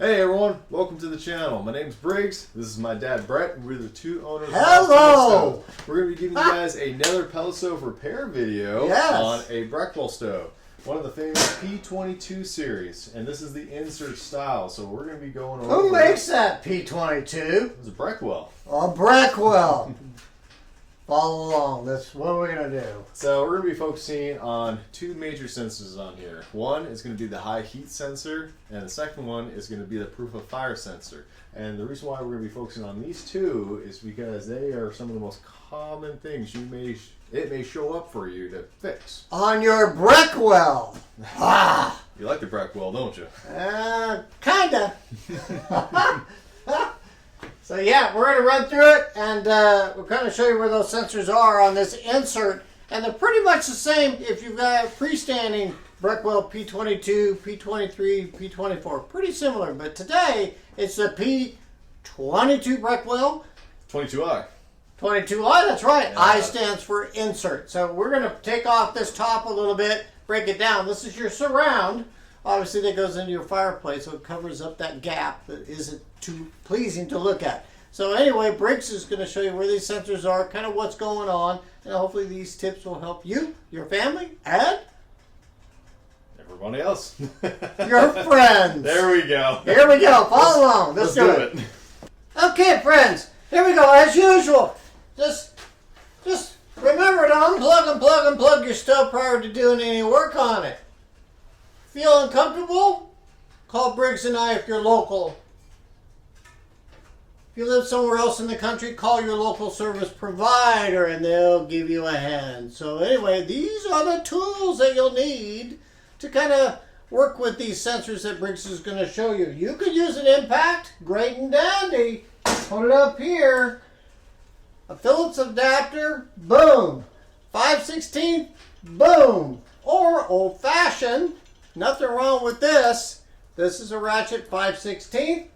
Hey everyone, welcome to the channel. My name's Briggs. This is my dad Brett, and we're the two owners of Hello! We're going to be giving you guys another pellet stove repair video on a Breckwell stove. One of the famous P22 series, and this is the insert style, so we're going to be going over... Who makes that P22? It's a Breckwell. Oh, Breckwell. Follow along. That's what we're going to do. So we're going to be focusing on two major sensors on here. One is going to be the high heat sensor, and the second one is going to be the proof of fire sensor. And the reason why we're going to be focusing on these two is because they are some of the most common things it may show up for you to fix. On your Breckwell. Ah. You like the Breckwell, don't you? Kinda. So yeah, we're going to run through it, and we're going to show you where those sensors are on this insert. And they're pretty much the same if you've got a freestanding Breckwell P22, P23, P24. Pretty similar, but today it's the P22 Breckwell. 22i. 22i, that's right. Yeah. I stands for insert. So we're going to take off this top a little bit, break it down. This is your surround. Obviously that goes into your fireplace, so it covers up that gap that isn't too pleasing to look at. So anyway, Briggs is going to show you where these sensors are, kind of what's going on, and hopefully these tips will help you, your family, and everybody else. your friends. There we go. Here we go. Follow along. Let's do it. Okay, friends. Here we go. As usual, just remember to unplug your stove prior to doing any work on it. Feel uncomfortable? Call Briggs and I if you're local. If you live somewhere else in the country, call your local service provider and they'll give you a hand. So anyway, these are the tools that you'll need to kind of work with these sensors that Briggs is going to show you. You could use an impact, great and dandy. Put it up here. A Phillips adapter, boom. 5/16, boom. Or old-fashioned, nothing wrong with this. This is a ratchet 5/16,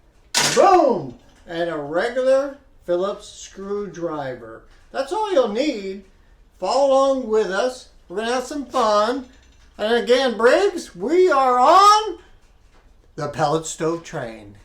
boom. And a regular Phillips screwdriver. That's all you'll need. Follow along with us. We're going to have some fun. And again, Briggs, we are on the pellet stove train.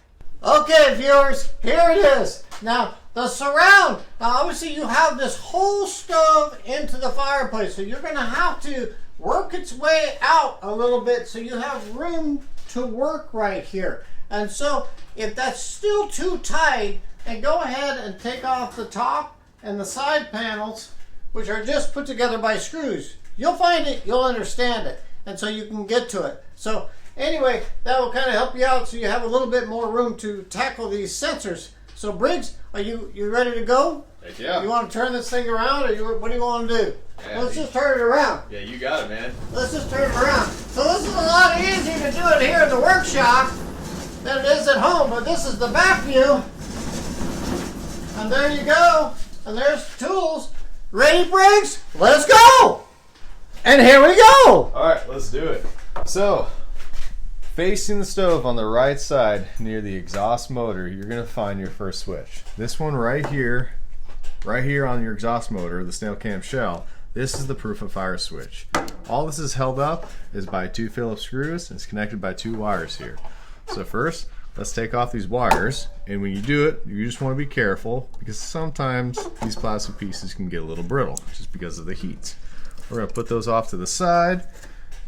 Okay, viewers, here it is. Now, the surround. Now, obviously, you have this whole stove into the fireplace, so you're going to have to work its way out a little bit so you have room to work right here. And so, if that's still too tight, then go ahead and take off the top and the side panels, which are just put together by screws. You'll find it, you'll understand it, and so you can get to it. So anyway, that will kind of help you out so you have a little bit more room to tackle these sensors. So Briggs, are you ready to go? Heck yeah. You want to turn this thing around, or what do you want to do? Yeah, Let's just turn it around. Yeah, you got it, man. Let's just turn it around. So this is a lot easier to do it here in the workshop than it is at home, but this is the back view. And there you go. And there's the tools. Ready, Briggs? Let's go! And here we go! Alright, let's do it. So, facing the stove on the right side near the exhaust motor, you're going to find your first switch. This one right here on your exhaust motor, the snail cam shell, this is the proof of fire switch. All this is held up is by two Phillips screws and it's connected by two wires here. So first, let's take off these wires, and when you do it, you just want to be careful because sometimes these plastic pieces can get a little brittle just because of the heat. We're going to put those off to the side,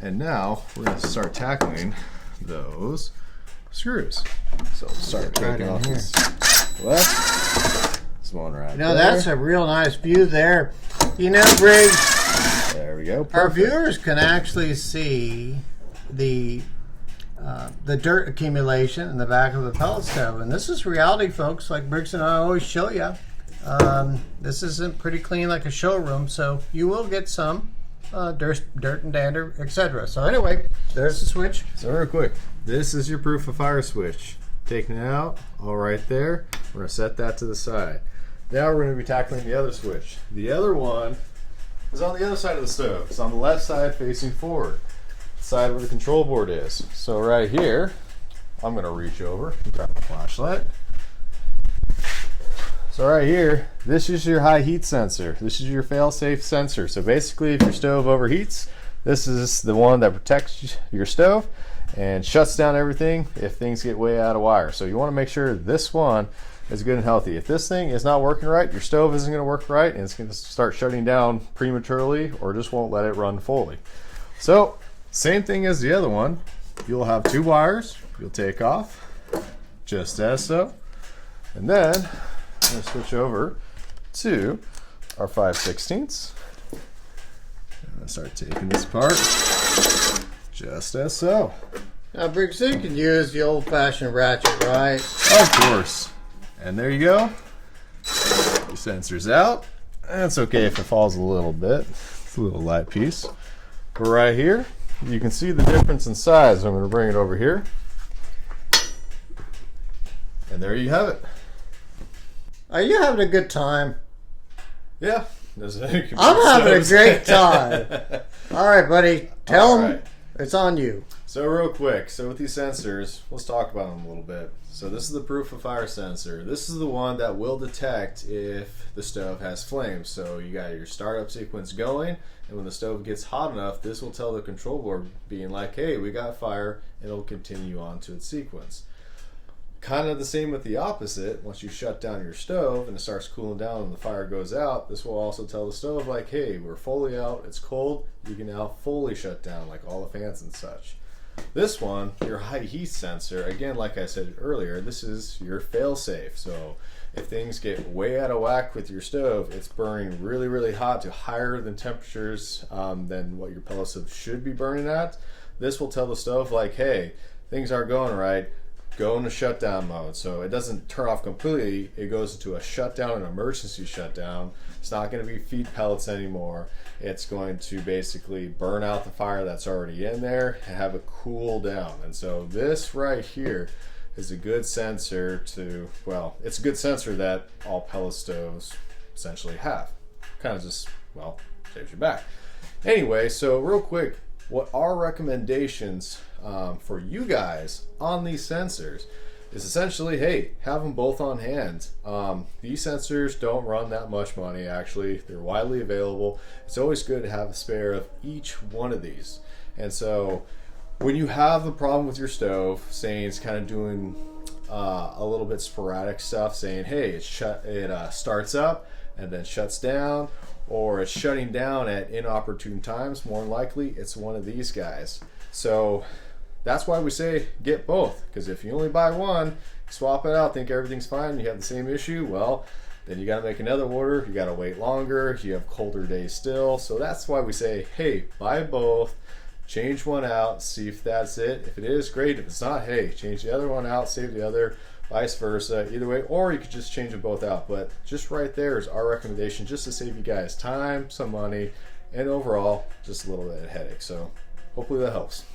and now we're going to start tackling those screws. So we'll start taking off this left. This one right there. That's a real nice view there. You know, Briggs, there we go. Perfect. Our viewers can actually see the dirt accumulation in the back of the pellet stove, and this is reality, folks. Like Briggs and I always show you, this isn't pretty clean like a showroom, so you will get some dirt and dander, etc. So anyway, there's the switch. So real quick, this is your proof of fire switch. Taking it out, all right there. We're going to set that to the side. Now we're going to be tackling the other switch. The other one is on the other side of the stove. It's on the left side facing forward. Side where the control board is. So right here, I'm going to reach over and grab the flashlight. So right here, this is your high heat sensor. This is your fail-safe sensor. So basically, if your stove overheats, this is the one that protects your stove and shuts down everything if things get way out of wire. So you want to make sure this one is good and healthy. If this thing is not working right, your stove isn't going to work right, and it's going to start shutting down prematurely or just won't let it run fully. So same thing as the other one. You'll have 2 wires you'll take off, just as so. And then I'm going to switch over to our 5/16. I'm going to start taking this apart, just as so. Now, Briggs, you can use the old-fashioned ratchet, right? Of course. And there you go. Your sensor's out. And it's okay if it falls a little bit. It's a little light piece. But right here, you can see the difference in size. I'm going to bring it over here. And there you have it. Are you having a good time? Yeah. I'm having a great time. All right, buddy. Tell them it's on you. So real quick, so with these sensors, let's talk about them a little bit. So this is the proof of fire sensor. This is the one that will detect if the stove has flames. So you got your startup sequence going, and when the stove gets hot enough, this will tell the control board being like, hey, we got fire, and it'll continue on to its sequence. Kind of the same with the opposite. Once you shut down your stove and it starts cooling down and the fire goes out, this will also tell the stove like, hey, we're fully out, it's cold, you can now fully shut down, like all the fans and such. This one, your high heat sensor, again, like I said earlier, this is your fail-safe. So if things get way out of whack with your stove, it's burning really, really hot to higher than temperatures than what your pellet stove should be burning at. This will tell the stove like, hey, things aren't going right, go into shutdown mode. So it doesn't turn off completely, it goes into a shutdown, an emergency shutdown. It's not going to be feed pellets anymore. It's going to basically burn out the fire that's already in there and have it cool down. And so this right here is a good sensor to, well, it's a good sensor that all pellet stoves essentially have. Kind of just, well, saves you back. Anyway, so real quick, what our recommendations for you guys on these sensors is essentially, hey, have them both on hand. These sensors don't run that much money, actually. They're widely available. It's always good to have a spare of each one of these. And so when you have a problem with your stove, saying it's kind of doing a little bit sporadic stuff, saying, hey, it starts up and then shuts down, or it's shutting down at inopportune times, more than likely it's one of these guys. So that's why we say get both, because if you only buy one, swap it out, think everything's fine, you have the same issue, well, then you got to make another order, you got to wait longer, you have colder days still. So that's why we say, hey, buy both, change one out, see if that's it. If it is, great. If it's not, hey, change the other one out, save the other, vice versa, either way. Or you could just change them both out. But just right there is our recommendation, just to save you guys time, some money, and overall just a little bit of headache. So hopefully that helps.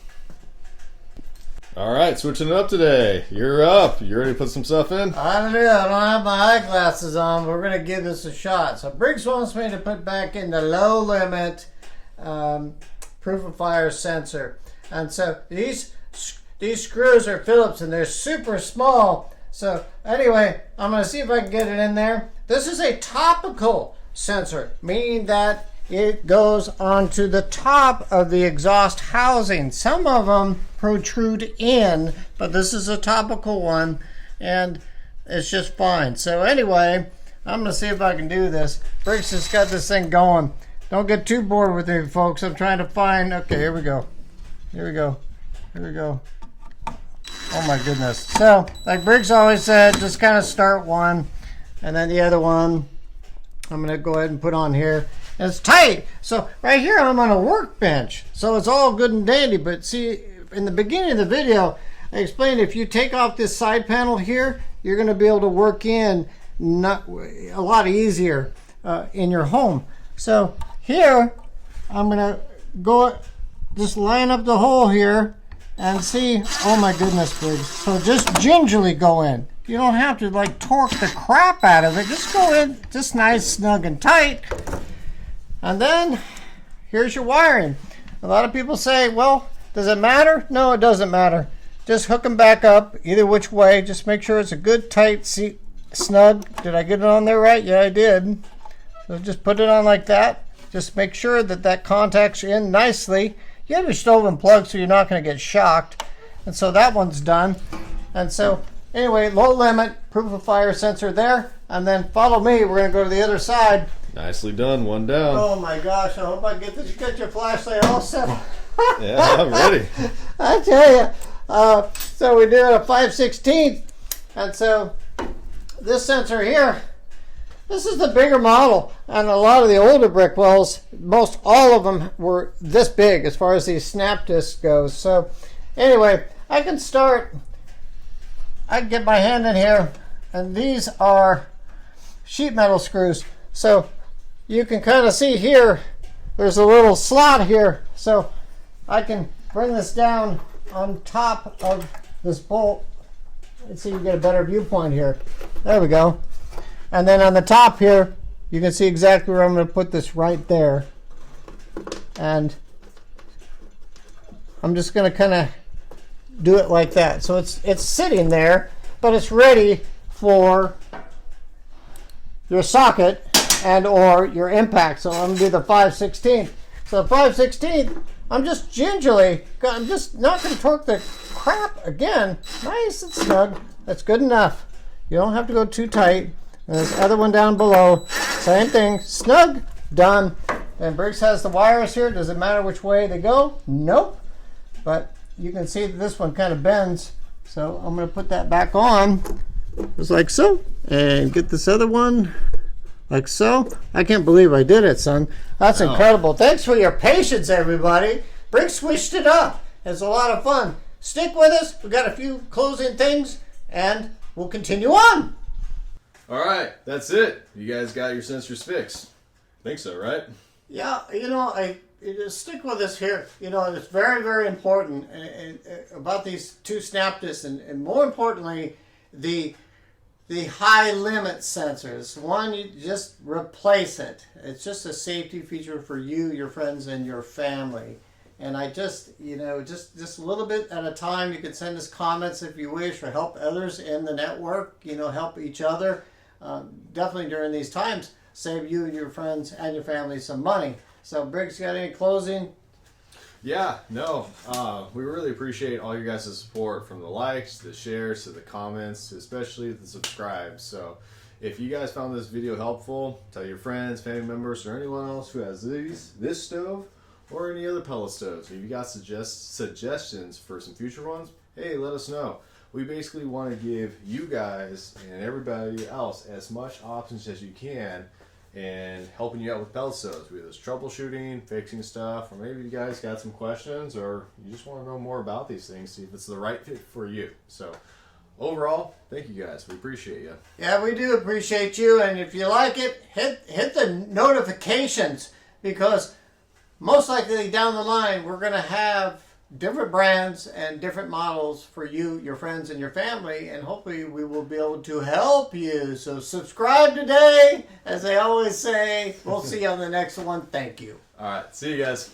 All right, switching it up today. You're up. You ready to put some stuff in? I don't know. I don't have my eyeglasses on. But we're going to give this a shot. So Briggs wants me to put back in the low limit proof of fire sensor. And so these screws are Phillips and they're super small. So anyway, I'm going to see if I can get it in there. This is a topical sensor, meaning that it goes onto the top of the exhaust housing. Some of them protrude in, but this is a topical one and it's just fine. So anyway, I'm going to see if I can do this. Briggs has got this thing going. Don't get too bored with me, folks. I'm trying to find, okay, here we go. Here we go. Here we go. Oh my goodness. So, like Briggs always said, just kind of start one, and then the other one, I'm going to go ahead and put on here. And it's tight. So, right here, I'm on a workbench. So, it's all good and dandy. But see, in the beginning of the video, I explained if you take off this side panel here, you're going to be able to work in a lot easier in your home. So, here, I'm going to go, just line up the hole here and see, oh my goodness, Briggs. So just gingerly go in. You don't have to like torque the crap out of it. Just go in, just nice, snug and tight. And then, here's your wiring. A lot of people say, well, does it matter? No, it doesn't matter. Just hook them back up, either which way. Just make sure it's a good, tight, snug. Did I get it on there right? Yeah, I did. So just put it on like that. Just make sure that that contacts in nicely. You have your stove unplugged so you're not going to get shocked. And so that one's done. And so anyway, low limit, proof of fire sensor there. And then follow me. We're going to go to the other side. Nicely done. One down. Oh my gosh, I hope I get this. You got your flashlight all set. Yeah, I'm ready. I tell you. So we do a 5/16. And so this sensor here, this is the bigger model. And a lot of the older Breckwells, most all of them were this big as far as these snap discs goes. So anyway, I can start. I can get my hand in here, and these are sheet metal screws. So you can kind of see here, there's a little slot here. So I can bring this down on top of this bolt. Let's see, you get a better viewpoint here. There we go. And then on the top here, you can see exactly where I'm going to put this right there. And I'm just going to kind of do it like that. So it's sitting there, but it's ready for your socket and or your impact. So I'm going to do the 5/16. So the 5/16, I'm just not going to torque the crap again. Nice and snug. That's good enough. You don't have to go too tight. And this other one down below, same thing. Snug, done. And Briggs has the wires here. Does it matter which way they go? Nope. But you can see that this one kind of bends. So I'm going to put that back on, just like so. And get this other one, like so. I can't believe I did it, son. That's incredible. Thanks for your patience, everybody. Briggs switched it up. It's a lot of fun. Stick with us. We got a few closing things, and we'll continue on. All right, that's it. You guys got your sensors fixed. Think so, right? Yeah, stick with us here. It's very, very important about these two snap discs, and more importantly, the high limit sensors. One, you just replace it. It's just a safety feature for you, your friends, and your family. And I just a little bit at a time, you can send us comments if you wish, or help others in the network, help each other. Definitely during these times, save you and your friends and your family some money. So Briggs, got any closing? Yeah, no. We really appreciate all your guys' support, from the likes, the shares, to the comments, to especially the subscribes. So if you guys found this video helpful, tell your friends, family members, or anyone else who has this stove or any other pellet stoves. If you got suggestions for some future ones, hey, let us know. We basically want to give you guys and everybody else as much options as you can, and helping you out with pellet stoves, whether it's troubleshooting, fixing stuff, or maybe you guys got some questions, or you just want to know more about these things, see if it's the right fit for you. So overall, thank you guys. We appreciate you. Yeah, we do appreciate you, and if you like it, hit the notifications, because most likely down the line we're going to have different brands and different models for you, your friends, and your family, and hopefully we will be able to help you. So subscribe today, as they always say. We'll see you on the next one. Thank you. All right, see you guys.